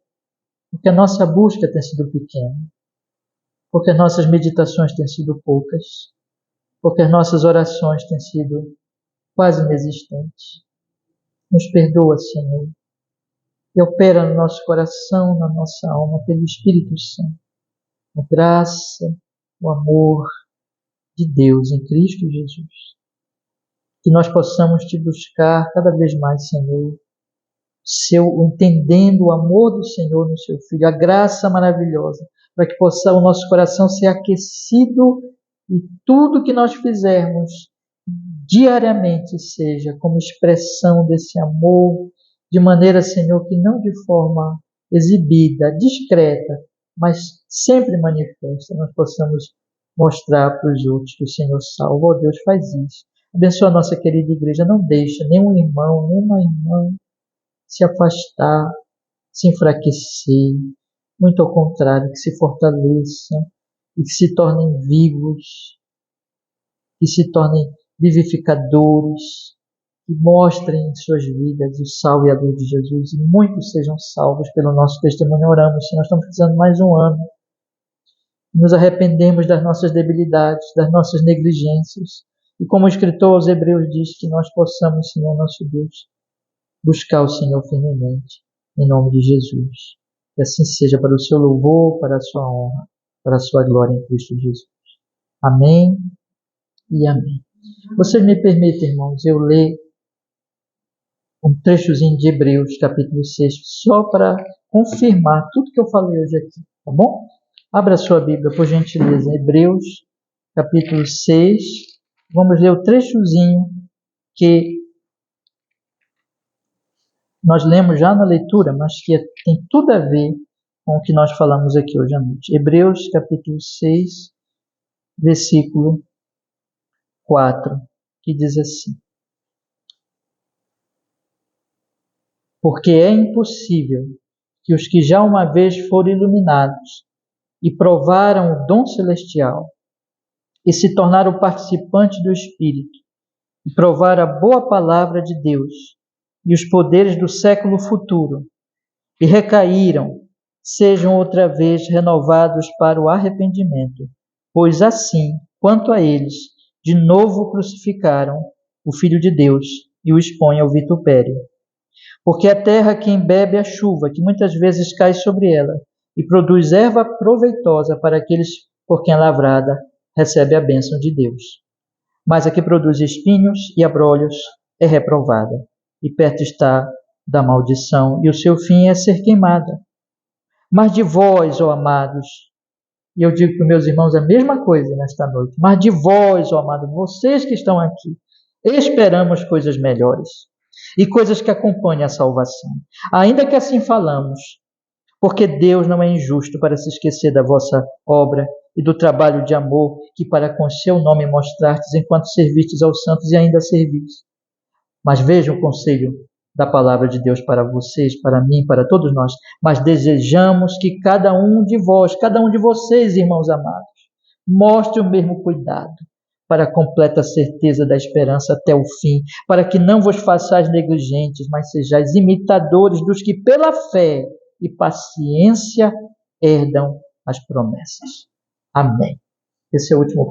porque a nossa busca tem sido pequena, porque as nossas meditações têm sido poucas, porque as nossas orações têm sido quase inexistentes. Nos perdoa, Senhor, e opera no nosso coração, na nossa alma, pelo Espírito Santo, a graça, o amor de Deus em Cristo Jesus. Que nós possamos Te buscar cada vez mais, Senhor, entendendo o amor do Senhor no Seu Filho, a graça maravilhosa, para que possa o nosso coração ser aquecido e tudo que nós fizermos diariamente seja como expressão desse amor, de maneira, Senhor, que não de forma exibida, discreta, mas sempre manifesta, nós possamos mostrar para os outros que o Senhor salva. Oh, Deus, faz isso. Abençoa a nossa querida igreja, não deixa nenhum irmão, nenhuma irmã se afastar, se enfraquecer. Muito ao contrário, que se fortaleçam e que se tornem vivos, que se tornem vivificadores, que mostrem em suas vidas o sal e a luz de Jesus e muitos sejam salvos pelo nosso testemunho. Oramos, Senhor, nós estamos precisando mais um ano. Nos arrependemos das nossas debilidades, das nossas negligências. E como o escritor aos Hebreus diz, que nós possamos, Senhor, nosso Deus, buscar o Senhor firmemente, em nome de Jesus. Que assim seja, para o seu louvor, para a sua honra, para a sua glória em Cristo Jesus. Amém e amém. Vocês me permitem, irmãos, eu ler um trechozinho de Hebreus, capítulo 6, só para confirmar tudo que eu falei hoje aqui, tá bom? Abra a sua Bíblia, por gentileza, Hebreus, capítulo 6. Vamos ler o trechozinho que nós lemos já na leitura, mas que tem tudo a ver com o que nós falamos aqui hoje à noite. Hebreus, capítulo 6, versículo 4, que diz assim: Porque é impossível que os que já uma vez foram iluminados e provaram o dom celestial e se tornaram participantes do Espírito e provaram a boa palavra de Deus e os poderes do século futuro e recaíram, sejam outra vez renovados para o arrependimento, pois assim, quanto a eles, de novo crucificaram o Filho de Deus e o expõem ao vitupério. Porque a terra que embebe a chuva, que muitas vezes cai sobre ela, e produz erva proveitosa para aqueles por quem é lavrada, recebe a bênção de Deus. Mas a que produz espinhos e abrolhos é reprovada, e perto está da maldição, e o seu fim é ser queimada. Mas de vós, ó amados, e eu digo para os meus irmãos a mesma coisa nesta noite, mas de vós, ó amados, vocês que estão aqui, esperamos coisas melhores e coisas que acompanhem a salvação. Ainda que assim falamos, porque Deus não é injusto para se esquecer da vossa obra e do trabalho de amor que para com seu nome mostrastes enquanto servistes aos santos e ainda servis. Mas vejam o conselho da palavra de Deus para vocês, para mim, para todos nós. Mas desejamos que cada um de vós, cada um de vocês, irmãos amados, mostre o mesmo cuidado para a completa certeza da esperança até o fim, para que não vos façais negligentes, mas sejais imitadores dos que pela fé e paciência herdam as promessas. Amém. Esse é o último